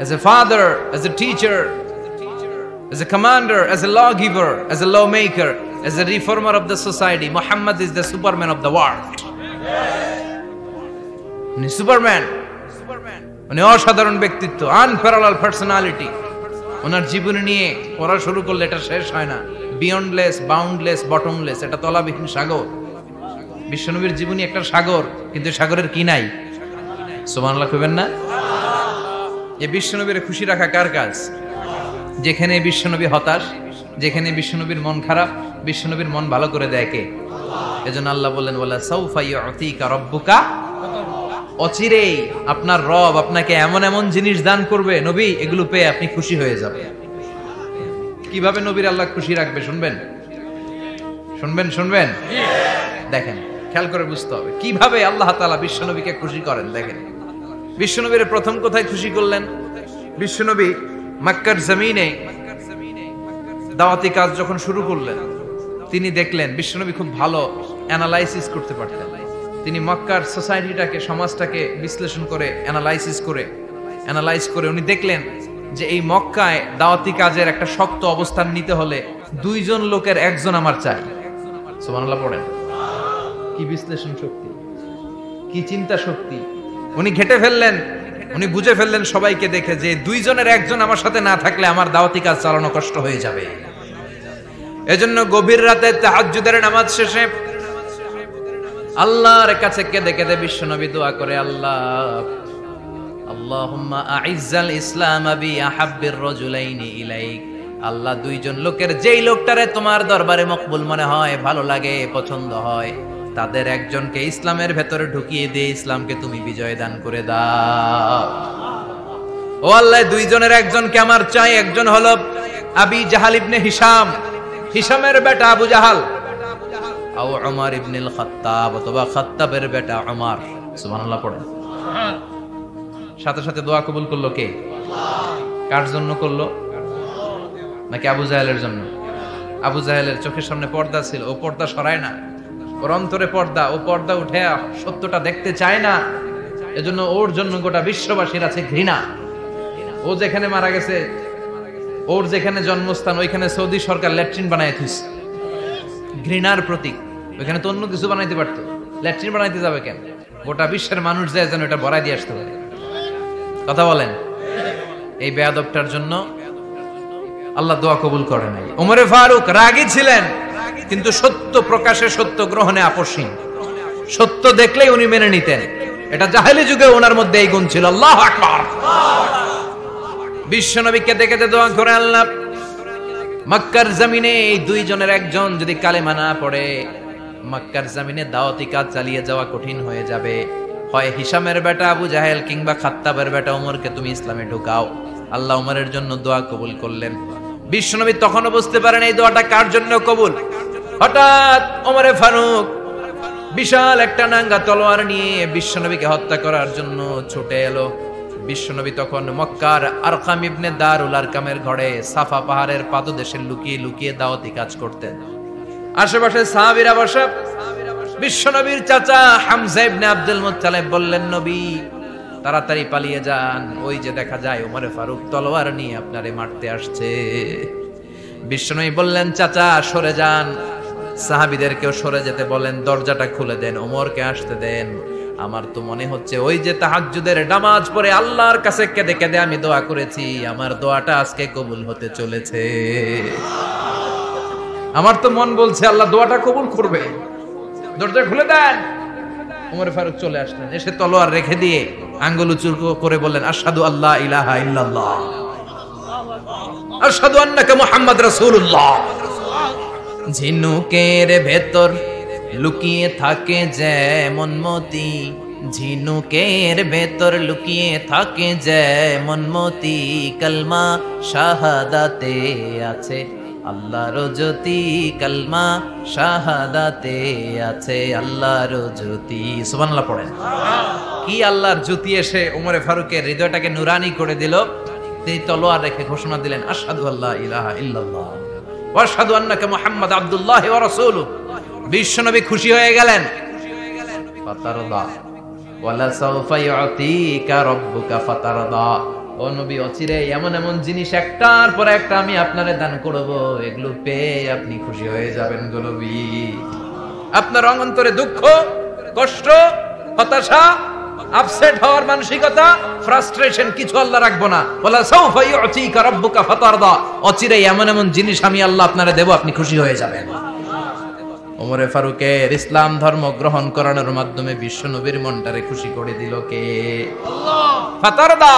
as a father, as a teacher, as a commander, as a lawgiver, as a lawmaker, as a reformer of the society. Muhammad is the Superman of the world. উনি Superman, উনি অসাধারণ ব্যক্তিত্ব, unparalleled personality. ওনার জীবনী নিয়ে পড়া শুরু করলে এটা শেষ হয় না। বিয়ন্ডলেস, বাউন্ডলেস, বটমলেস, এটা তলাবিহীন সাগর। বিশ্বনবীর জীবনী একটা সাগর, কিন্তু সাগরের কি নাই? সুবহানাল্লাহ কইবেন না? এই বিশ্বনবীর খুশি রাখা কার কাজ? যেখানে বিশ্বনবী হতাশ, যেখানে বিশ্বনবীর মন খারাপ, বিশ্বনবীর মন ভালো করে দেয় কে? এজন্য আল্লাহ বললেন ওয়ালা সাউফা ইউতিকা রাব্বুকা, অচিরেই আপনার রব আপনাকে এমন এমন জিনিস দান করবে নবী, এগুলো পেয়ে আপনি খুশি হয়ে যাবেন। কিভাবে নবীর আল্লাহ খুশি রাখবে শুনবেন? শুনবেন? দেখেন, খেয়াল করে বুঝতে হবে কিভাবে আল্লাহ তাআলা বিশ্বনবীকে খুশি করেন। দেখেন, বিশ্বনবীর প্রথম কোথায় খুশি করলেন? বিশ্বনবী মক্কার জমিনে দাওয়াতি কাজ যখন শুরু করলেন, তিনি দেখলেন বিশ্বনবী খুব ভালো অ্যানালাইসিস করতে পারতেন। তিনি মক্কার সোসাইটিটাকে, সমাজটাকে বিশ্লেষণ করে অ্যানালাইজ করে উনি দেখলেন যে এই মক্কায় দাওয়াতি কাজের একটা শক্ত অবস্থান নিতে হলে দুইজন লোকের একজন আমার চাই। সুবহানাল্লাহ পড়েন। কি বিশ্লেষণ শক্তি, কি চিন্তা শক্তি! উনি ঘেটে ফেললেন, উনি বুঝে ফেললেন সবাইকে দেখে যে দুইজনের একজন আমার সাথে না থাকলে আমার দাওয়াতি কাজ চালানো কষ্ট হয়ে যাবে। এজন্য গভীর রাতে তাহাজ্জুদের নামাজ শেষে আল্লাহর কাছে কেঁদে কেঁদে বিশ্বনবী দোয়া করে, আল্লাহুম্মা আইজ্জাল ইসলাম বি আহাব্বির রাজুলাইনি ইলাইক। আল্লাহ, দুইজন লোকের যেই লোকটারে তোমার দরবারে মকবুল মনে হয়, ভালো লাগে, পছন্দ হয়, তাদের একজনকে ইসলামের ভেতরে ঢুকিয়ে দিয়ে ইসলামকে তুমি বিজয় দান করে দাও। ও আল্লাহ, দুইজনের একজনকে আমার চাই। একজন হলো আবি জাহাল ইবনে হিশাম, হিশামের বেটা আবু জাহাল, আও উমর ইবনুল খাত্তাব, অথবা খাত্তাবের বেটা উমর। সুবহানাল্লাহ পড়েন। সাথে সাথে দোয়া কবুল করলো কে? কার জন্য করলো? নাকি আবু জাহেলের জন্য? আবু জাহেলের চোখের সামনে পর্দা ছিল, ও পর্দা সরায় না। ওর অন্তরে পর্দা, ও পর্দা উঠে সত্যটা দেখতে চায় না। এজন্য ওর জন্য গোটা বিশ্ববাসীর আছে ঘৃণা। ও যেখানে মারা গেছে, ওর যেখানে জন্মস্থান, ওইখানে সৌদি সরকার ল্যাট্রিন বানায় দিয়েছে, ঘৃণার প্রতীক। ওইখানে তো অন্য কিছু বানাইতে পারতো, ল্যাট্রিন বানাইতে যাবে কেন? গোটা বিশ্বের মানুষ যায় যেন এটা ভরাই দিয়ে আসতে পারে। কথা বলেন। এই বেয়াদবটার জন্য আল্লাহ দোয়া কবুল করে নাই। ওমরে ফারুক রাগী ছিলেন, কিন্তু সত্য প্রকাশে, সত্য গ্রহণে আপোষহীন। সত্য দেখলেই উনি মেনে নিতেন। এটা জাহেলি যুগে ওনার মধ্যে এই গুণ ছিল। আল্লাহু আকবার। বিশ্বনবী কেঁদে কেঁদে দোয়া করে, আল্লাহ, মক্কার জমিনে এই দুইজনের একজন যদি কালেমা না পড়ে, মক্কার জমিনে দাওয়াতি কাজ চালিয়ে যাওয়া কঠিন হয়ে যাবে। হয় হিশামের বেটা আবু জাহেল কিংবা খাত্তাবের বেটা ওমরকে তুমি ইসলামে ঢুকাও। আল্লাহ ওমরের জন্য দোয়া কবুল করলেন। বিশ্বনবী তখনও বুঝতে পারেন এই দোয়াটা কার জন্য কবুল। হঠাৎ ওমরে ফারুক বিশাল একটা নাঙ্গা তলোয়ার নিয়ে বিশ্বনবীকে হত্যা করার জন্য ছুটে এলো। বিশ্বনবী তখন মক্কার আরকাম ইবনে দারুল আরকামের ঘরে সাফা পাহাড়ের পাদদেশে লুকিয়ে লুকিয়ে দাওয়াতি কাজ করতেন। আশেপাশে সাহাবীরা বসা। বিশ্বনবীর চাচা হামজা ইবনে আব্দুল মুত্তালিব বললেন, নবী তাড়াতাড়ি পালিয়ে যান, ওই যে দেখা যায় ওমরে ফারুক তলোয়ার নিয়ে আপনারে মারতে আসছে। বিশ্বনবী বললেন, চাচা সরে যান, সাহাবীদেরকেও সরে যেতে বলেন, দরজাটা খুলে দেন, ওমরকে আসতে দেন। আমার তো মনে হচ্ছে ওই যে তাহাজ্জুদের নামাজ পড়ে আল্লাহর কাছে কেঁদে কেঁদে আমি দোয়া করেছি, আমার দোয়াটা আজকে কবুল হতে চলেছে। আমার তো মন বলছে আল্লাহ দোয়াটা কবুল করবে। দরজা খুলে দেন। ওমর ফারুক চলে আসলেন, এসে তলোয়ার রেখে দিয়ে আঙ্গুল উঁচু করে বললেন, আশহাদু আল্লা ইলাহা ইল্লাল্লাহ, আশহাদু আন্নাকা মুহাম্মাদ রাসূলুল্লাহ। ঝিনুকের ভেতর লুকিয়ে থাকে যেমন মতি, ঝিনুকের ভেতর লুকিয়ে থাকে যেমন মতি, কালমা শাহাদাতে আছে আল্লাহর জ্যোতি, কালমা শাহাদাতে আছে আল্লাহর জ্যোতি। সুবহানাল্লাহ পড়েন। কি আল্লাহর জ্যোতি এসে ওমরে ফারুকের হৃদয়টাকে নুরানি করে দিল। তিনি তলোয়ার রেখে ঘোষণা দিলেন, আশহাদু আল্লা ইলাহা ইল্লাল্লাহ ওয়া আশহাদু আন্নাকা মুহাম্মাদ আবদুল্লাহ ওয়া রাসূলুহু। বিশ্বনবী খুশি হয়ে গেলেন। ফাতারদা ওয়ালা সাউফা ইউতিকা রাব্বুকা ফাতারদা। ও নবী অচিরে এমন এমন জিনিস একটার পর একটা আমি আপনারে দান করব, এগুলো পেয়ে আপনি খুশি হয়ে যাবেন গো নবী। আপনার অন্তরে দুঃখ, কষ্ট, হতাশা, আপসেট হওয়ার মানসিকতা, ফ্রাস্ট্রেশন কিছু আল্লাহ রাখবো না। ওয়ালা সাউফা ইউতিকা রাব্বুকা ফাতারদা, অচিরে এমন এমন জিনিস আমি আল্লাহ আপনারে দেব, আপনি খুশি হয়ে যাবেন। ওমরে ফারুকের ইসলাম ধর্ম গ্রহণ করানোর মাধ্যমে বিশ্ব নবীর মনটারে খুশি করে দিল কে? আল্লাহ। ফাতারদা,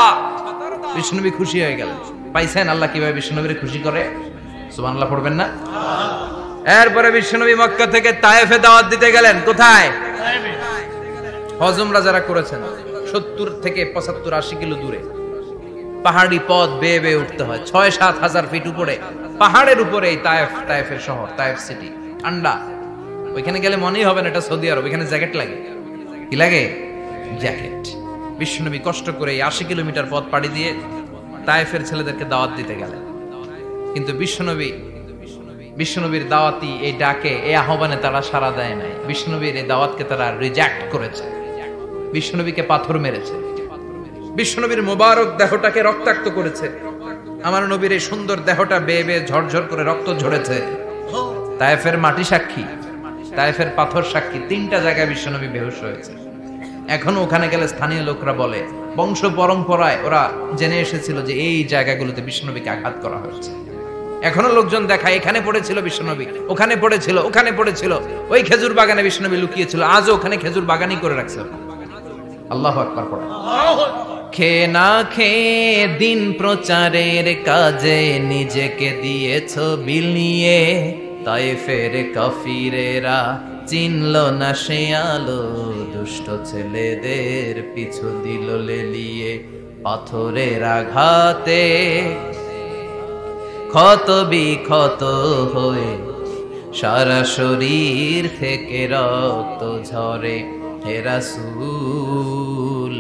বিশ্ব নবী খুশি হয়ে গেলেন। পাইছেন আল্লাহ কিভাবে বিশ্ব নবীরে খুশি করে? সুবহানাল্লাহ পড়বেন না? এরপরে বিশ্ব নবী মক্কা থেকে তায়েফে দাওয়াত দিতে গেলেন। কোথায়? তায়েফে। হজমরা যারা করেছেন 70 থেকে 75 80 কিলো দূরে পাহাড়ি পথ বেয়ে বেয়ে উঠতে হয়, 6-7 হাজার ফিট উপরে পাহাড়ের উপরে এই তায়েফের শহর, তায়েফ সিটি। ঠান্ডা, ওইখানে গেলে মনেই হবে না এটা সৌদি আরব। ওইখানে জ্যাকেট লাগে। কি লাগে? জ্যাকেট। বিশ্বনবী কষ্ট করে 80 কিলোমিটার পথ পাড়ি দিয়ে তায়েফের ছেলেদেরকে দাওয়াত দিতে গেলেন। কিন্তু বিশ্বনবীর দাওয়াতি এই ডাকে, এই আহ্বানে তারা সাড়া দেয় নাই। বিশ্বনবীর এই দাওয়াতকে তারা রিজেক্ট করেছে, বিশ্বনবীকে পাথর মেরেছে, বিশ্বনবীর মোবারক দেহটাকে রক্তাক্ত করেছে। আমার নবীর এই সুন্দর দেহটা বেয়ে বেয়ে ঝরঝর করে রক্ত ঝরেছে। তায়েফের মাটি সাক্ষী, তায়েফের পাথর সাক্ষী। 3টা জায়গায় বিশ্বনবী বেহুশ হয়েছে। এখনো ওখানে গেলে স্থানীয় লোকরা বলে, বংশ পরম্পরায় ওরা জেনে এসেছিল যে এই জায়গাগুলোতে বিশ্বনবীকে আঘাত করা হয়েছে। এখনো লোকজন দেখায় এখানে পড়েছিল বিশ্বনবী, ওখানে পড়েছিল, ওখানে পড়েছিল, ওই খেজুর বাগানে বিশ্বনবী লুকিয়েছিল, আজও ওখানে খেজুর বাগানই করে রাখছে। আল্লাহু আকবার পড়া। খে না খে দিন প্রচারের কাজে নিজেকে দিয়েছ বিলিয়ে, তায়েফের কাফিরেরা চিনল না সে আলো, দুষ্ট ছেলেদের পিছু দিল লেলিয়ে। পাথরের আঘাতে ক্ষত বিক্ষত হয়ে সারা শরীর থেকে রক্ত ঝরে। হে রাসূল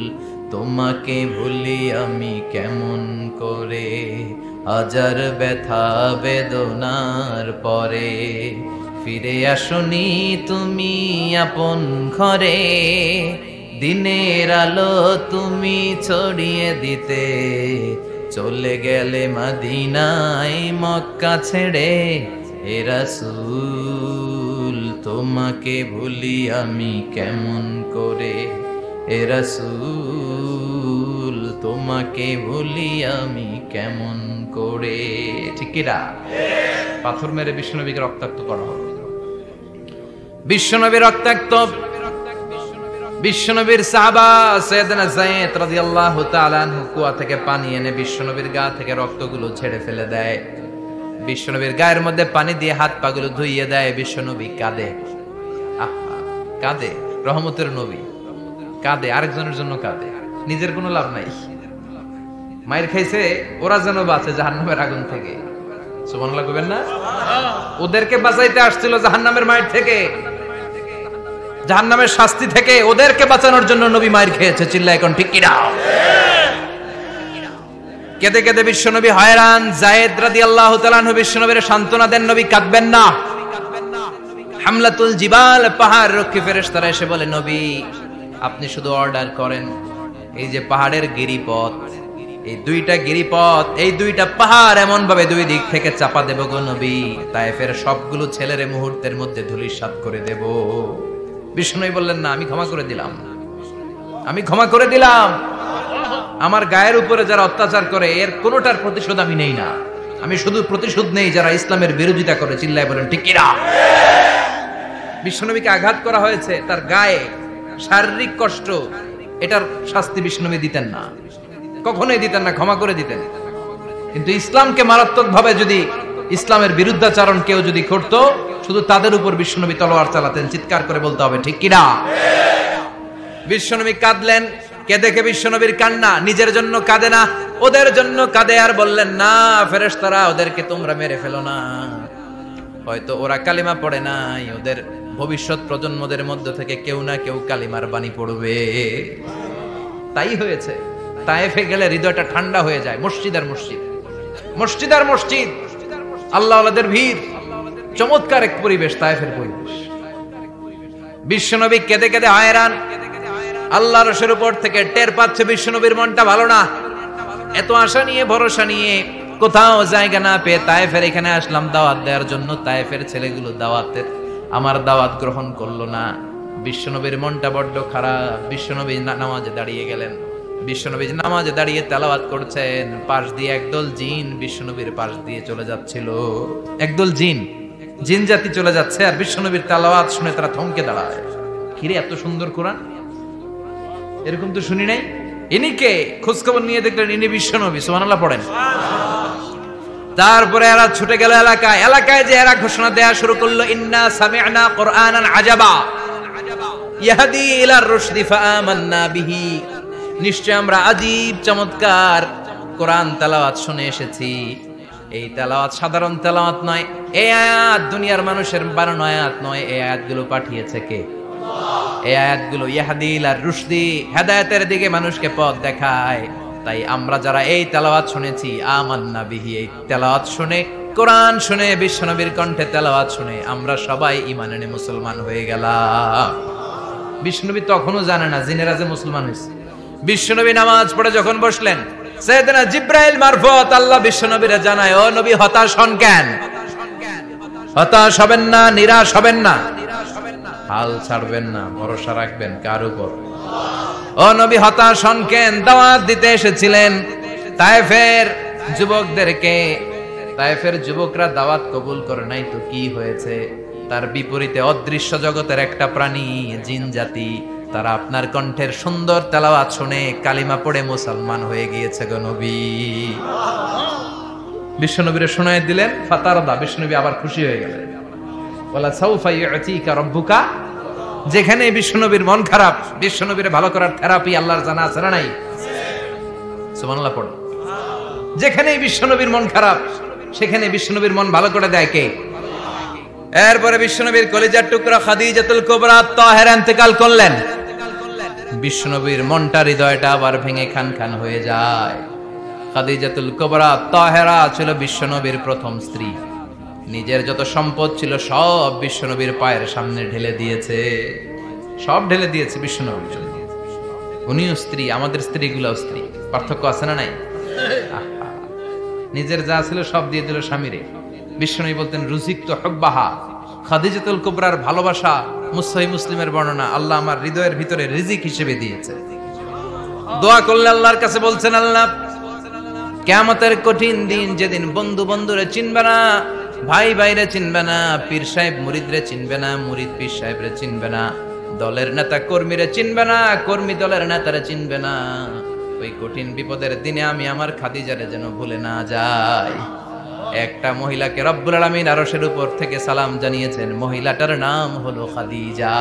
তোমাকে ভুলি আমি কেমন করে, হাজার ব্যথা বেদনার পরে ফিরে আসনি তুমি আপন ঘরে। দিনের আলো তুমি ছড়িয়ে দিতে চলে গেলে মদিনায় মক্কা ছেড়ে। হে রাসূল তোমাকে ভুলি আমি কেমন করে, হে রাসূল তোমাকে ভুলি আমি কেমন করে। ঠিক কি না? পাথর মেরে বিশ্বনবীকে রক্তাক্ত করা হলো। বিশ্বনবী রক্তাক্ত। বিশ্বনবীর সাহাবা সাইয়েদনা যায়েদ রাদিয়াল্লাহু তাআলা আনহু কুয়া থেকে পানি এনে বিশ্বনবীর গা থেকে রক্তগুলো ঝেড়ে ফেলে দেয়। বিশ্বনবীর গায়ের মধ্যে পানি দিয়ে হাত পাগুলো ধুইয়ে দেয়। বিশ্বনবী কাঁদে, আহা কাঁদে। রহমতের নবী কাঁদে, আরেকজনের জন্য কাঁদে, নিজের কোনো লাভ নাই। মায়ের খাইছে, ওরা যেন বাঁচে জাহান্নামের আগুন থেকে। সুবহানাল্লাহ কইবেন না? ওদেরকে বাঁচাইতে আসছিল জাহান্নামের মায়ের থেকে, জাহান্নামের শাস্তি থেকে। ওদেরকে বাঁচানোর জন্য নবী মায়ের খেয়েছে। চিল্লায় এখন ঠিক কি না? কেঁদে কেঁদে বিশ্বনবী হয়রান। যায়েদ রাদিয়াল্লাহু তাআলা আনহু বিশ্বনবীর সান্ত্বনা দেন, নবী কাঁদবেন না। হামলাতুল জিবাল, পাহাড় রক্ষী ফেরেশতারা এসে বলে, নবী আপনি শুধু অর্ডার করেন, এই যে পাহাড়ের গিরিপথ, এই 2টা গিরিপথ, এই 2টা পাহাড় এমন ভাবে 2 দিক থেকে চাপা দেব গো নবী, তায়েফের সবগুলো ছেলেরে মুহূর্তের মধ্যে ধূলিসাৎ করে দেব। বিষ্ণুই বললেন, না আমি ক্ষমা করে দিলাম, আমি ক্ষমা করে দিলাম। আমার গায়ের উপরে যারা অত্যাচার করে এর কোনোটার প্রতিশোধ আমি নেই না। আমি শুধু প্রতিশোধ নেই যারা ইসলামের বিরোধিতা করে। চিল্লায় বলেন ঠিক কি না? বিশ্বনবীকে আঘাত করা হয়েছে, তার গায়ে শারীরিক কষ্ট, এটার শাস্তি বিশ্বনবী দিতেন না, কখনোই দিতেন না, ক্ষমা করে দিতেন। কিন্তু ইসলামকে মারাত্মক ভাবে যদি ইসলামের বিরুদ্ধাচরণ কেউ যদি করত, শুধু তাদের উপর বিশ্বনবী তলোয়ার চালাতেন। চিৎকার করে বলতে হবে ঠিক কিনা? বিশ্বনবী কাঁদলেন। কে দেখে বিশ্বনবীর কান্না, নিজের জন্য কাঁদে না, ওদের জন্য কাঁদে। আর বললেন, না ফেরেশতারা ওদেরকে তোমরা মেরে ফেলো না, হয়তো ওরা কালিমা পড়ে নাই, ওদের ভবিষ্যৎ প্রজন্মদের মধ্য থেকে কেউ না কেউ কালিমার বাণী পড়বে। তাই হয়েছে। তায়েফে গেলে হৃদয়টা ঠান্ডা হয়ে যায়। মসজিদ আর মসজিদ, মসজিদ আর মসজিদ, আল্লাহ ওয়ালাদের ভিড়, চমৎকার এক পরিবেশ তায়েফের পরিবেশ। বিশ্বনবী কেঁদে কেঁদে হয়রান। আল্লাহ রসের উপর থেকে টের পাচ্ছে বিশ্বনবীর মনটা ভালো না। এত আশা নিয়ে ভরসা নিয়ে কোথাও জায়গা না পেয়ে তায়েফের এখানে আসলাম দাওয়াত দেওয়ার জন্য। তায়েফের ছেলেগুলো আমার দাওয়াত গ্রহণ করলো না। বিশ্বনবীর মনটা বড্ড খারাপ। বিশ্বনবী নামাজে দাঁড়িয়ে গেলেন। বিশ্বনবী নামাজে দাঁড়িয়ে তেলাওয়াত করছেন, পাশ দিয়ে একদল জিন বিশ্বনবীর পাশ দিয়ে চলে যাচ্ছিল। একদল জিন জাতি চলে যাচ্ছে, আর বিশ্বনবীর তেলাওয়াত শুনে তারা থমকে দাঁড়ায়। কিরে, এত সুন্দর কোরআন, এরকম তো শুনি নাই। ইনি কে? খোঁজখবর নিয়ে দেখলেন ইনি বিশ্বনবী। সুবহানাল্লাহ পড়েন। তারপরে এরা ছুটে গেল এলাকায় যে এরা ঘোষণা দেয়া শুরু করলো, ইন্না সামি'না কুরআনান আজাবা ইয়াহদি ইলার রুশদি ফাআমান্না বিহি। নিশ্চয় আমরা আজীব চমৎকার কোরআন তেলাওয়াত শুনে এসেছি। এই তেলাওয়াত সাধারণ তেলাওয়াত নয়, এই আয়াত দুনিয়ার মানুষের বানানো আয়াত নয়। এই আয়াতগুলো পাঠিয়েছে কে? এই আয়াতগুলো ইয়াহদি ইলার রুশদি, হেদায়েতের দিকে মানুষকে পথ দেখায়। তাই আমরা যারা এই তেলাওয়াত শুনেছি, আমান্না বিহি, এই তেলাওয়াত শুনে, কোরআন শুনে, বিশ্বনবীর কণ্ঠে তেলাওয়াত শুনে আমরা সবাই ঈমান এনে মুসলমান হয়ে গেলাম। বিশ্বনবী তখনও জানে না জিনেরা যে মুসলমান হয়েছে। বিশ্বনবী নামাজ পড়ে যখন বসলেন, সাইয়েদনা জিব্রাইল মারফত আল্লাহ বিশ্বনবীরে জানায়, ও নবী হতাশ হন কেন? হতাশ হবেন না, নিরাশ হবেন না, হাল ছাড়বেন না, ভরসা রাখবেন কার উপর? ও নবী হতাশ হন কেন? দাওয়াত দিতে এসেছিলেন তায়েফের যুবকদেরকে। তায়েফের যুবকরা দাওয়াত কবুল করে নাই তো কি হয়েছে? তার বিপরীতে অদৃশ্য জগতের একটা প্রাণী, জিন জাতি, তারা আপনার কণ্ঠের সুন্দর তেলাওয়াত শুনে কালিমা পড়ে মুসলমান হয়ে গিয়েছে গো নবী। বিশ্বনবীরে শোনায় দিলেন, ফাতারদা, বিশ্বনবী আবার খুশি হয়ে গেলেন। ওয়ালা সাউফা ইউতিকা রাব্বুকা। যেখানে বিশ্বনবীর মন খারাপ, বিশ্বনবীর ভালো করার থেরাপি আল্লাহর জানা আছে না নাই? সুবহানাল্লাহ পড়ো। যেখানে বিশ্বনবীর মন খারাপ, সেখানে বিশ্বনবীর মন ভালো করে দেয় কে? এরপরে বিশ্বনবীর কলিজার টুকরা খাদিজাতুল কুবরা তাহেরা ইন্তেকাল করলেন। বিশ্বনবীর মনটা, হৃদয়টা আবার ভেঙে খান খান হয়ে যায়। খাদিজাতুল কুবরা তাহেরা ছিল বিশ্বনবীর প্রথম স্ত্রী। নিজের যত সম্পদ ছিল সব বিশ্বনবীর পায়ের সামনে ঢেলে দিয়েছে। সব ঢেলে দিয়েছে বিশ্বনবীর জন্য। উনিও স্ত্রী, আমাদের স্ত্রীগুলোও স্ত্রী। পার্থক্য আছে না নাই? নিজের যা ছিল সব দিয়ে দিল স্বামীরে। বিশ্বনবী বলতেন, রুজিকতু হুব্বাহা। খাদিজাতুল কুবরার ভালোবাসা সহিহ মুসলিমের বর্ণনা, আল্লাহ আমার হৃদয়ের ভিতরে রিজিক হিসেবে দিয়েছে। দোয়া করলে আল্লাহর কাছে বলছেন, আল্লাহ কিয়ামতের কঠিন দিন, যেদিন বন্ধু বন্ধুরে চিনবে না, ভাই ভাইরে চিনবে না, পীর সাহেব মুরিদরে চিনবে না, মুরিদ পীর সাহেবরে চিনবে না, দলের নেতা কর্মীরে চিনবে না, কর্মী দলের নেতারে চিনবে না, ওই কঠিন বিপদের দিনে আমি আমার খাদিজারে যেন ভুলে না যাই। একটা মহিলাকে রব্বুল আলামিন আরশের উপর থেকে সালাম জানিয়েছেন, মহিলাটার নাম হলো খাদিজা।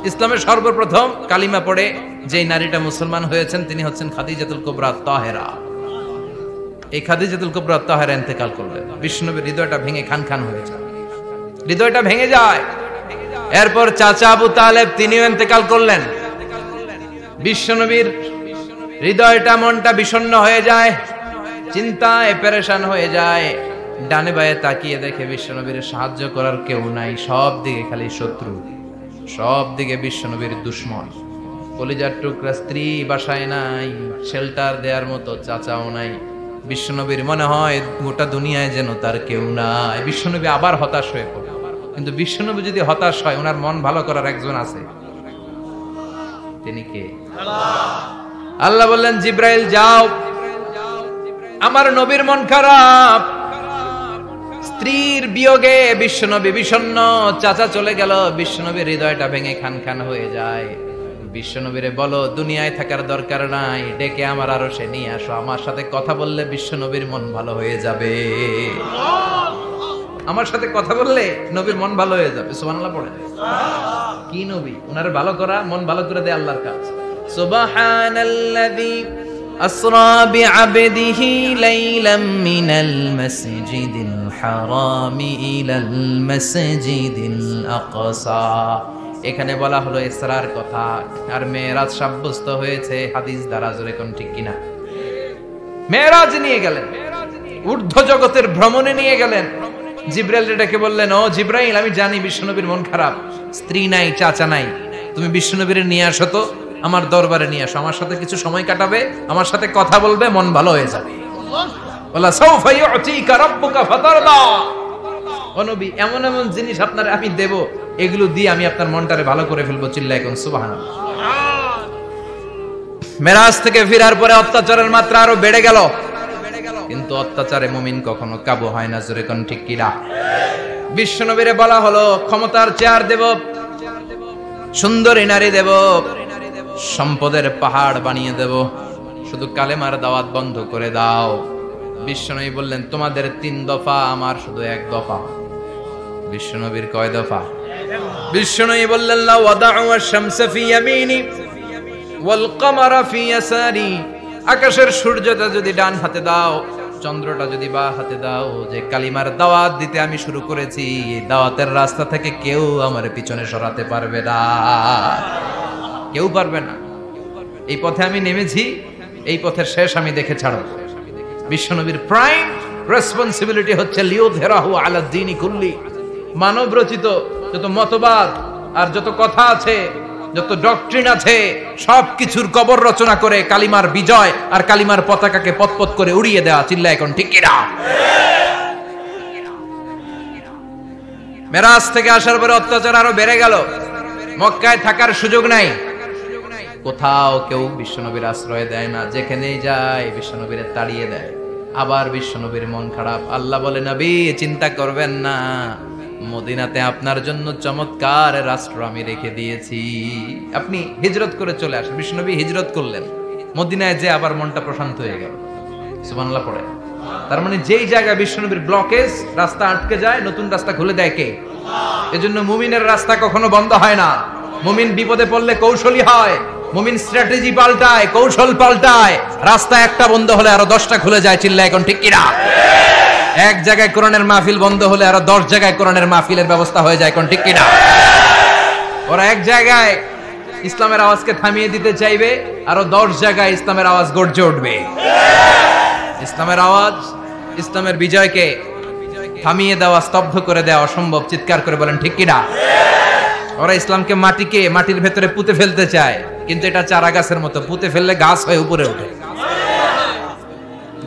ইসলামের সর্বপ্রথম কালিমা পড়ে যেই নারীটা মুসলমান হয়েছেন তিনি হচ্ছেন খাদিজাতুল কুবরা তাহেরা। এই খাদিজাতুল কুবরা তাহেরা ইন্তেকাল করলেন। বিশ্বনবীর হৃদয়টা ভেঙে খান খান হয়ে যায়, হৃদয়টা ভেঙে যায়। এরপর চাচা আবু তালেব তিনিও ইন্তেকাল করলেন। বিশ্বনবীর হৃদয়টা, মনটা বিষণ্ণ হয়ে যায়, চিন্তায় পেরেশান হয়ে যায়। ডানে বায়ে তাকিয়ে দেখে বিশ্বনবীর সাহায্য করার কেউ নাই, সব দিকে খালি শত্রু, সব দিকে বিশ্বনবীর দুশ্মন। কলিজার টুকরা স্ত্রী বাসায় নাই, শেল্টার দেওয়ার মতো চাচাও নাই। বিশ্বনবীর মনে হয় গোটা দুনিয়ায় যেন তার কেউ নাই। বিশ্বনবী আবার হতাশ হয়ে পড়ে। কিন্তু বিশ্বনবী যদি হতাশ হয়, ওনার মন ভালো করার একজন আছে। তিনি কে? আল্লাহ বললেন, জিব্রাইল যাও, আমার নবীর মন খারাপ, স্ত্রীর বিয়োগে বিশ্বনবী বিষণ্ণ, চাচা চলে গেল, বিশ্বনবীর হৃদয়টা ভেঙে খান খান হয়ে যায়। বিশ্বনবীরে বলো দুনিয়ায় থাকার দরকার নাই, ডেকে আমার আরশে নিয়ে আসো, আমার সাথে কথা বললে বিশ্বনবীর মন ভালো হয়ে যাবে। আমার সাথে কথা বললে নবীর মন ভালো হয়ে যাবে। সুবহানাল্লাহ পড়ে। কি নবী? ওনার ভালো করা, মন ভালো করে দেয় আল্লাহর কাজ। সুবহানাল্লাযী আসরা বিআবদিহি লাইলাম মিনাল মাসজিদিল হারামি ইলাল মাসজিদিল আকসা। এখানে বলা হলো ইসরার কথা, আর মেরাজ সাব্যস্ত হয়েছে হাদিস দ্বারা। জোরে কোন ঠিক কিনা? মেরাজ নিয়ে গেলেন, ঊর্ধ্ব জগতের ভ্রমণে নিয়ে গেলেন। জিব্রাইল ডেকে বললেন, ও জিব্রাইল, আমি জানি বিশ্বনবীর মন খারাপ, স্ত্রী নাই, চাচা নাই, তুমি বিশ্বনবীর নিয়ে আসো তো। আমার দরবারে নিয়ে আসো, আমার সাথে কিছু সময় কাটাবে, আমার সাথে কথা বলবে, মন ভালো হয়ে যাবে। ওয়ালা সাউফা ইউতিকা রাব্বুকা ফাতারদা। ও নবী, এমন এমন জিনিস আপনারে আমি দেব, এগুলো দিয়ে আমি আপনার মনটারে ভালো করে ফেলবো। চিল্লায় কোন সুবহানাল্লাহ। মেরাজ থেকে ফেরার পরে অত্যাচারের মাত্রা আরো বেড়ে গেল, কিন্তু অত্যাচারে মুমিন কখনো কাবু হয় না। জোরে কোন ঠিক কিনা? বিশ্বনবীরে বলা হলো ক্ষমতার চেয়ার দেব, সুন্দরী নারী দেব, সম্পদের পাহাড় বানিয়ে দেব, শুধু কালেমার দাওয়াত বন্ধ করে দাও। বিশ্বনবী বললেন তোমাদের 3 দফা, আমার শুধু 1 দফা। বিশ্বনবীর কয় দফা? বিশ্বনবী বললেন লা ওয়াদাউ আশ-শামসা ফি ইয়ামিনি ওয়াল কামারা ফি ইয়াসারি। আকাশের সূর্যটা যদি ডান হাতে দাও, চন্দ্রটা যদি বাঁ হাতে দাও, যে কালিমার দাওয়াত দিতে আমি শুরু করেছি, এই দাওয়াতের রাস্তা থেকে কেউ আমার পিছনে সরাতে পারবে না, কেউ পারবে না। এই পথে আমি নেমেছি, এই পথের শেষ আমি দেখে ছাড়ব। বিশ্বনবীর প্রাইম রেসপন্সিবিলিটি হচ্ছে লিউযহিরাহু আলা দ্বীনি কুল্লি। মানব রচিত যত মতবাদ আর যত কথা আছে, যত ডক্ট্রিন আছে, সবকিছুর কবর রচনা করে কালিমার বিজয় আর কালিমার পতাকাকে পতপত করে উড়িয়ে দেওয়া। চিল্লায় এখন ঠিক কিনা? মেরাজ থেকে আসার পরে অত্যাচার আরো বেড়ে গেল, মক্কায় থাকার সুযোগ নাই, কোথাও কেউ বিশ্বনবীর আশ্রয় দেয় না, যেখানেই যায় বিশ্বনবীরে তাড়িয়ে দেয়। আবার বিশ্বনবীর মন খারাপ। আল্লাহ বলে নবী চিন্তা করবেন না, মদিনাতে আপনার জন্য চমৎকার রাষ্ট্র আমি রেখে দিয়েছি, আপনি হিজরত করে চলে আসেন। বিশ্বনবী হিজরত করলেন, মদিনায় যে আবার মনটা প্রশান্ত হয়ে গেল। সুবহানাল্লাহ পড়ে। তার মানে যেই জায়গায় বিশ্বনবীর ব্লকেজ, রাস্তা আটকে যায়, নতুন রাস্তা খুলে দেয় কে? এজন্য মুমিনের রাস্তা কখনো বন্ধ হয় না। মুমিন বিপদে পড়লে কৌশলী হয়, মুমিন স্ট্র্যাটেজি পাল্টায়, কৌশল পাল্টায়। রাস্তা একটা বন্ধ হলে আরো 10টা খুলে যায়। চিল্লায় এখন ঠিক কিনা? এক জায়গায় কোরআনের মাহফিল বন্ধ হলে আরো 10 জায়গায় কোরআনের মাহফিলের ব্যবস্থা হয়ে যায়। কোন ঠিক কিনা? ওরা এক জায়গায় ইসলামের আওয়াজকে থামিয়ে দিতে চাইবে, আরো 10 জায়গায় ইসলামের আওয়াজ গর্জে উঠবে। ইসলামের আওয়াজ, ইসলামের বিজয়কে থামিয়ে দেওয়া, স্তব্ধ করে দেওয়া অসম্ভব। চিৎকার করে বলেন ঠিক কিনা? ওরা ইসলামকে মাটির ভেতরে পুঁতে ফেলতে চায়, কিন্তু এটা চারা গাছের মতো, পুঁতে ফেললে গাছ হয়ে উপরে ওঠে,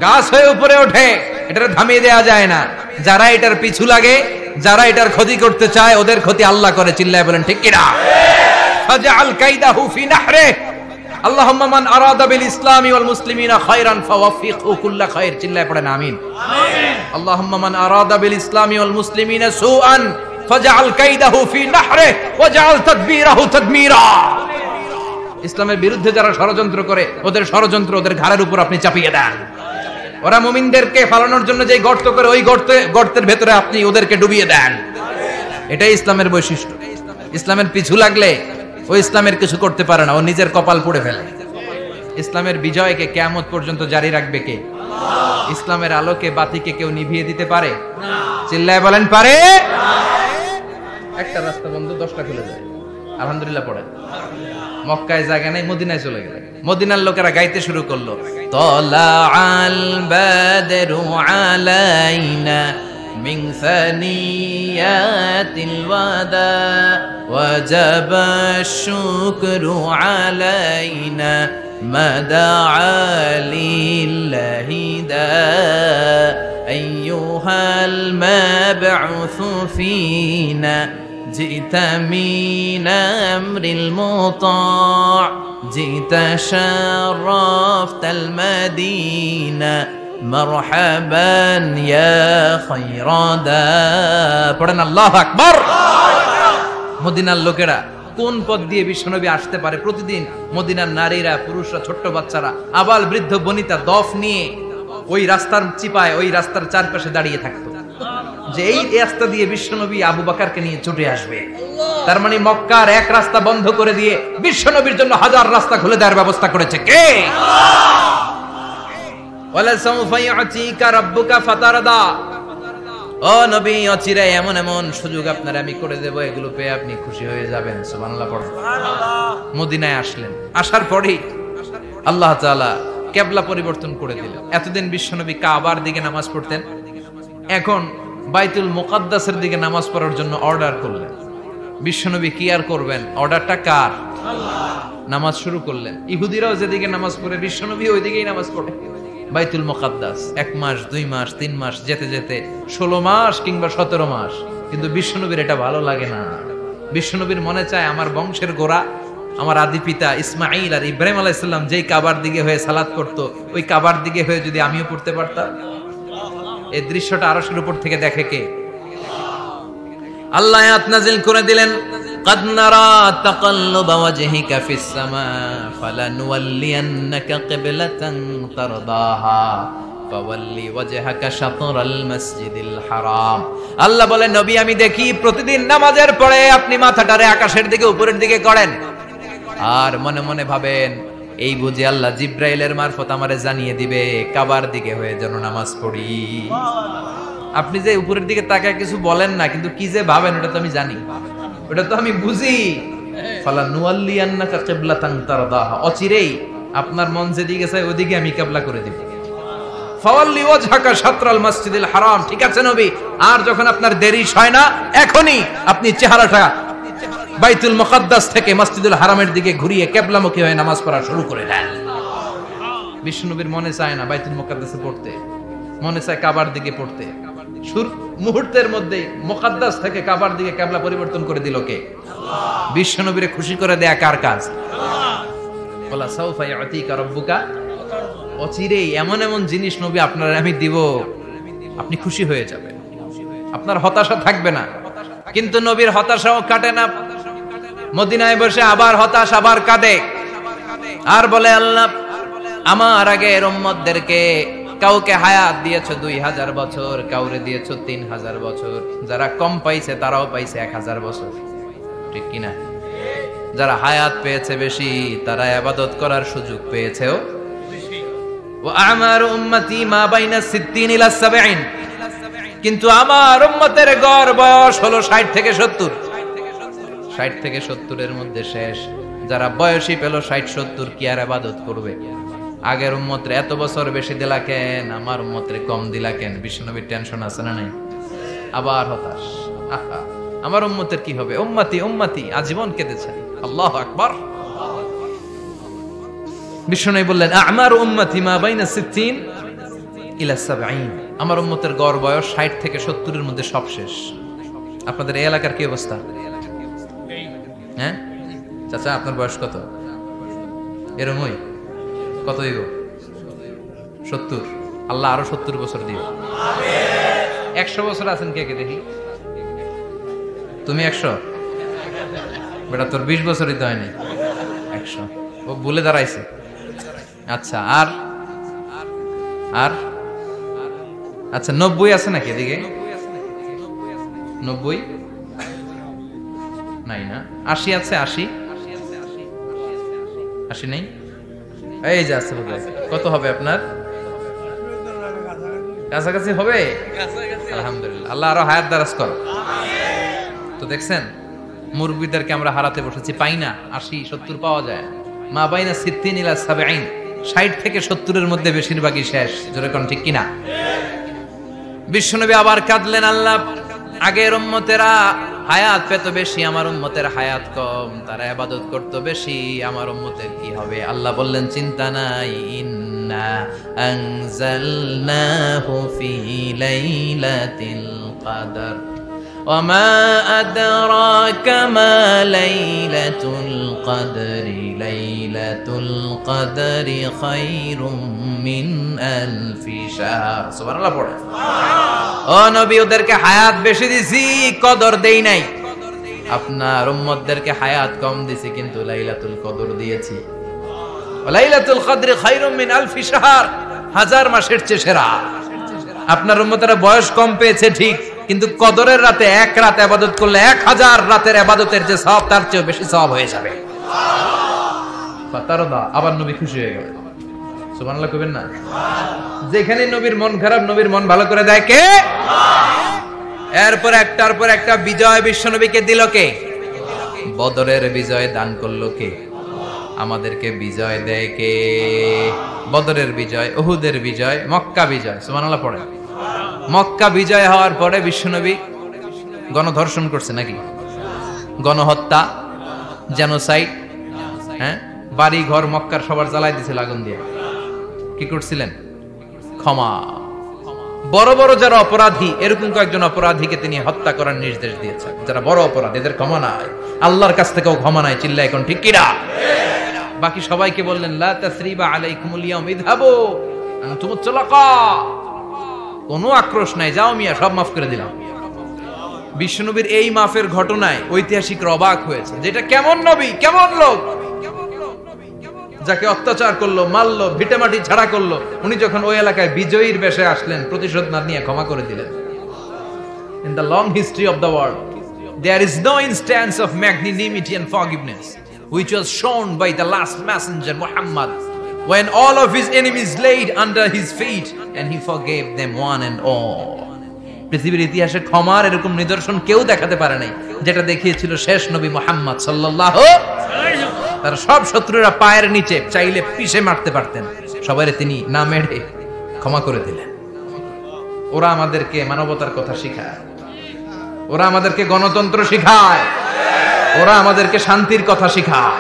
গাছ হয়ে উপরে ওঠে, এটা থামিয়ে দেওয়া যায় না। যারা এটার পিছু লাগে, যারা এটার ক্ষতি করতে চায়, ওদের ক্ষতি আল্লাহ করে। চিল্লায় বলেন ঠিক কিনা? ফাজআল কাইদাহু ফি নাহরে। আল্লাহুম্মা মান আরাদা বিল ইসলামি ওয়াল মুসলিমিনা খায়রান ফাওয়াফিকহু কুল্লা খায়র। চিল্লায় পড়েন আমিন। আমিন। আল্লাহুম্মা মান আরাদা বিল ইসলামি ওয়াল মুসলিমিনা সুআন ফাজআল কাইদাহু ফি নাহরে ওয়াজআল তাদবীরাহু তাদমীরা। ইসলামের বিরুদ্ধে যারা ষড়যন্ত্র করে, ওদের ষড়যন্ত্র ওদের ঘাড়ের উপর আপনি চাপিয়ে দেন। ওরা মুমিনদেরকে ফালানোর জন্য যে গর্ত করে, ওই গর্তের ভেতরে আপনি ওদেরকে ডুবিয়ে দেন। এটাই ইসলামের বৈশিষ্ট্য। ইসলামের পিছু লাগলে ও ইসলামের কিছু করতে পারে না, ও নিজের কপাল পুড়ে ফেলে। ইসলামের বিজয়কে কিয়ামত পর্যন্ত জারি রাখবে কে? ইসলামের আলোকে বাতিকে কেউ নিভিয়ে দিতে পারে? চিল্লায় বলেন পারে? একটা রাস্তা বন্ধ, 10টা খুলে যায়। আলহামদুলিল্লাহ পড়ে। মক্কায় জায়গা নাই, মদিনায় চলে গেলেন। মদিনার লোকেরা গাইতে শুরু করলো, তলাআল বাদরু আলাইনা মিন সানিয়াতিল ওয়াদা ওয়াজাবা শুকরু আলাইনা মাদাআ লিল্লাহি দা আইয়ুহাল মাবউসু ফিনা جئت من أمر المطاع جئت شرفت المدينة مرحبا يا خير دا পড়েন আল্লাহু আকবার। মদিনার লোকেরা কোন পথ দিয়ে বিশ্বনবী আসতে পারে? প্রতিদিন মদিনার নারীরা, পুরুষরা, ছোট্ট বাচ্চারা, আবাল বৃদ্ধ বনিতা দফ নিয়ে ওই রাস্তার চিপায়, ওই রাস্তার চারপাশে দাঁড়িয়ে থাকতো, যে এই রাস্তা দিয়ে বিশ্বনবী আবু বকরকে নিয়ে ছুটে আসবে। তার মানে মক্কার এক রাস্তা বন্ধ করে দিয়ে বিশ্বনবীর জন্য হাজার রাস্তা খুলে দেওয়ার ব্যবস্থা করেছে কে? ওয়ালা সাউফা ইউতিকা রাব্বুকা ফাতারদা। ও নবী, অচিরে এমন এমন সুযোগ আপনার আমি করে দেব, এগুলো পেয়ে আপনি খুশি হয়ে যাবেন। সুবহানাল্লাহ পড়ুন। মদিনায় আসলেন, আসার পরেই আল্লাহ তাআলা কিবলা পরিবর্তন করে দিলেন। এতদিন বিশ্বনবী কাবার দিকে নামাজ পড়তেন, এখন বাইতুল মুকাদ্দাসের দিকে নামাজ পড়ার জন্য অর্ডার করলেন। বিশ্বনবী কি আর করবেন? অর্ডারটা কার? নামাজ শুরু করলেন। ইহুদিরাও যেদিকে নামাজ পড়ে বিশ্বনবী ওইদিকেই নামাজ পড়ে। বাইতুল মুকাদ্দাস 1 মাস 2 মাস 3 মাস যেতে যেতে 16 মাস কিংবা 17 মাস, কিন্তু বিশ্বনবীর এটা ভালো লাগে না। বিশ্বনবীর মনে চায় আমার বংশের গোড়া, আমার আদি পিতা ইসমাঈল আর ইব্রাহিম আলাইহিস সালাম যেই কাবার দিকে হয়ে সালাত করতো, ওই কাবার দিকে হয়ে যদি আমিও পড়তে পারতাম। এই দৃশ্যটা আরশের উপর থেকে দেখে কে? আল্লাহ আয়াত নাযিল করে দিলেন, قد نرى تقلب وجهك في السماء فلنولينك قبلة ترضاها فولي وجهك شطر المسجد الحرام। আল্লাহ বলে, নবী আমি দেখি প্রতিদিন নামাজের পরে আপনি মাথাটারে আকাশের দিকে উপরের দিকে করেন, আর মনে মনে ভাবেন এই বুঝি আল্লাহ জিব্রাইলের মারফত আমারে জানিয়ে দিবে কাবার দিকে হয়ে যেন নামাজ পড়ি। আপনি যে উপরের দিকে তাকায় কিছু বলেন না, কিন্তু কি যে ভাবেন ওটা তো আমি জানি, ওটা তো আমি বুঝি। ফালানুয়াল্লিয়ান্নাকা কিবলাতান তারদাহা, অচিরেই আপনার মন যেদিকে চায় ওদিকে আমি কিবলা করে দেব। ফাওয়াল্লি ওয়াজহাকা শাতরাল মসজিদিল হারাম। ঠিক আছে নবী, আর যখন আপনার দেরি হয় না, এখনই আপনি চেহারাটা বাইতুল মুকাদ্দাস থেকে মসজিদুল হারামের দিকে ঘুরিয়ে কিবলামুখী হয়ে নামাজ পড়া শুরু করে দেন। বিশ্বনবীর মনে চায় না বাইতুল মুকাদ্দাসে পড়তে, মনে চায় কাবার দিকে পড়তে। মুহূর্তের মধ্যে মুকাদ্দাস থেকে কাবার দিকে কিবলা পরিবর্তন করে দিল কে? আল্লাহ। বিশ্বনবীরে খুশি করে দেয়া কার কাজ? আল্লাহ। ওয়ালা সাউফা ইয়াতিকা রাব্বুকা, অচিরেই এমন এমন জিনিস নবী আপনার আমি দিব, আপনি খুশি হয়ে যাবেন, আপনার হতাশা থাকবে না। কিন্তু নবীর হতাশাও কাটে না। মদিনায় বসে আবার হতাশ, আবার কাঁদে, আর বলে আল্লাহ আমার আগের উম্মতদেরকে কাউকে হায়াত দিয়েছো 2000 বছর, কাউরে দিয়েছো 3000 বছর, যারা কম পাইছে তারাও পাইছে 1000 বছর, ঠিক কিনা? যারা হায়াত পেয়েছে বেশি, তারা ইবাদত করার সুযোগ পেয়েছেও বেশি। ওয়া আমারু উম্মতি মা বাইনা 60 ইলা 70, কিন্তু আমার উম্মতের গড় বয়স হলো 60 থেকে 70। 60 থেকে 70 এর মধ্যে শেষ। যারা বয়সী পেল 60-70, কি আর ইবাদত করবে? আগের উম্মতরে এত বছর বেশি দিলা কেন, আমার উম্মতরে কম দিলা কেন? বিশ্বনবীর টেনশন আছে না নাই? আবার হতাশ, আহা আমার উম্মতের কি হবে? উম্মতি উম্মতি আজীবন কেঁদেছেন। আল্লাহু আকবার। বিশ্বনবী বললেন আমারু উম্মতি মা বাইনা 60 ইলা 70, আমার উম্মতের গড় বয়স 60 থেকে 70 এর মধ্যে সব শেষ। আপনাদের এই এলাকার কি অবস্থা? হ্যাঁ চাচা, আপনার বয়স কত? এরমই কত দিব? 70। আল্লাহ আরো 70 বছর দিও। 100 বছর আছেন কে কে দেখি? তুমি 100? বেটা তোর 20 বছরই তো হয়নি। 100 ও ভুলে দাঁড়াইছে। আচ্ছা, আর আর আচ্ছা 90 আছে নাকি এদিকে? 90 নাই না? 80 আছে? 80 নেই? এই যে আছে। কত হবে আপনার? কাছাকাছি হবে? আলহামদুলিল্লাহ, আল্লাহ আরো হায়াত দারাজ করো। তো দেখছেন মুরব্বিদেরকে আমরা হারাতে বসেছি, পাই না। 80-70 পাওয়া যায়। মা বাইনা 60 ইলা 70, 60 থেকে 70 এর মধ্যে বেশিরভাগই শেষ। জোরে কোন ঠিক কিনা? বিশ্বনবী আবার কাঁদলেন, আল্লাহ আগের উম্মতেরা হায়াত পেত বেশি, আমার উম্মতের হায়াত কম, তারা ইবাদত করত বেশি, আমার উম্মতের কি হবে? আল্লাহ বললেন চিন্তা নাই, ইন্না আনজালনাহু ফি লাইলাতিল কদর ওয়া মা আদরাকা মা লাইলাতুল কদরি লাইলাতুল কদরি খায়রুম মিন আলফি শাহর। সুবহানাল্লাহ পড়ে। ও নবী, ওদেরকে হায়াত বেশি দিছি, কদর দেই নাই। আপনার উম্মতদেরকে হায়াত কম দিছি, কিন্তু লাইলাতুল কদর দিয়েছি। লাইলাতুল কদরি খায়রুম মিন আলফি শাহর, 1000 মাসের চেয়ে সেরা। আপনার উম্মতেরা বয়স কম পেয়েছে ঠিক, কিন্তু কদরের রাতে এক রাত ইবাদত করলে 1000 রাতের ইবাদতের যে সওয়াব, তার চেয়ে বেশি সওয়াব হয়ে যাবে। ফাতারদা, আবার নবী খুশি হয়ে গেলেন। সুবহানাল্লাহ কইবেন না? যেখানে নবীর মন খারাপ, নবীর মন ভালো করে দেয় কে? এরপর একটার পর একটা বিজয় বিশ্বনবীকে দিল কে? বদরের বিজয় দান করলো কে? আমাদেরকে বিজয় দেয় কে? বদরের বিজয়, উহুদের বিজয়, মক্কা বিজয়। সুবহানাল্লাহ পড়ে। মক্কা বিজয় হওয়ার পরে বিশ্বনবী গণধর্ষণ করছে নাকি? গণহত্যা, জেনোসাইড, হ্যাঁ, বাড়ি ঘর মক্কার সবার জ্বালাই দিছিল আগুন দিয়ে। কি করছিলেন? ক্ষমা। বড় বড় যারা অপরাধী, এরকম কয়েকজন অপরাধীকে তিনি হত্যা করার নির্দেশ দিয়েছেন। যারা বড় অপরাধী, এদের ক্ষমা নাই, আল্লাহর কাছ থেকেও ক্ষমা নাই। চিল্লা এখন ঠিক কিনা? বাকি সবাইকে বললেন লা তাসরিবা আলাইকুমুল ইয়াউম ইযহাবু আনতুমুত তুলাকা, কোনো আক্রোশ নাই, যাও মিয়া, সব মাফ করে দিলাম। বিশ্বনবীর এই মাফের ঘটনায় ঐতিহাসিকরা অবাক হয়েছে, যেটা কেমন নবী, কেমন লোক, যাকে অত্যাচার করলো, মারলো, ভিটেমাটি ঝাড়া করলো, উনি যখন ওই এলাকায় বিজয়ীর বেশে আসলেন, প্রতিশোধ না নিয়ে ক্ষমা করে দিলেন। In the long history of the world, there is no instance of magnanimity and forgiveness which was shown by the last messenger Muhammad, when all of his enemies laid under his feet and he forgave them one and all. পৃথিবীর ইতিহাসে ক্ষমার এরকম নিদর্শন কেউ দেখাতে পারে নাই, যেটা দেখিয়েছিল শেষ নবী মুহাম্মদ সাল্লাল্লাহু আলাইহি ওয়াসাল্লাম। তার সব শত্রুরা পায়ের নিচে চাইলে পিষে মারতে পারতেন, সবাইরে তিনি না মেরে ক্ষমা করে দিলেন। ওরা আমাদেরকে মানবতার কথা শিখায়, ওরা আমাদেরকে গণতন্ত্র শিখায়, ওরা আমাদেরকে শান্তির কথা শিখায়।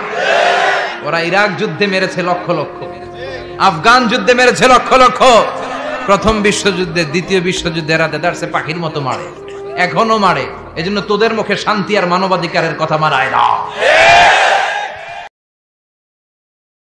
ওরা ইরাক যুদ্ধে মেরেছে লক্ষ লক্ষ, আফগান যুদ্ধে মেরেছে লক্ষ লক্ষ, প্রথম বিশ্বযুদ্ধে, দ্বিতীয় বিশ্বযুদ্ধে এরা দেদারসে পাখির মতো মারে, এখনো মারে। এজন্য তোদের মুখে শান্তি আর মানবাধিকারের কথা মারায় না।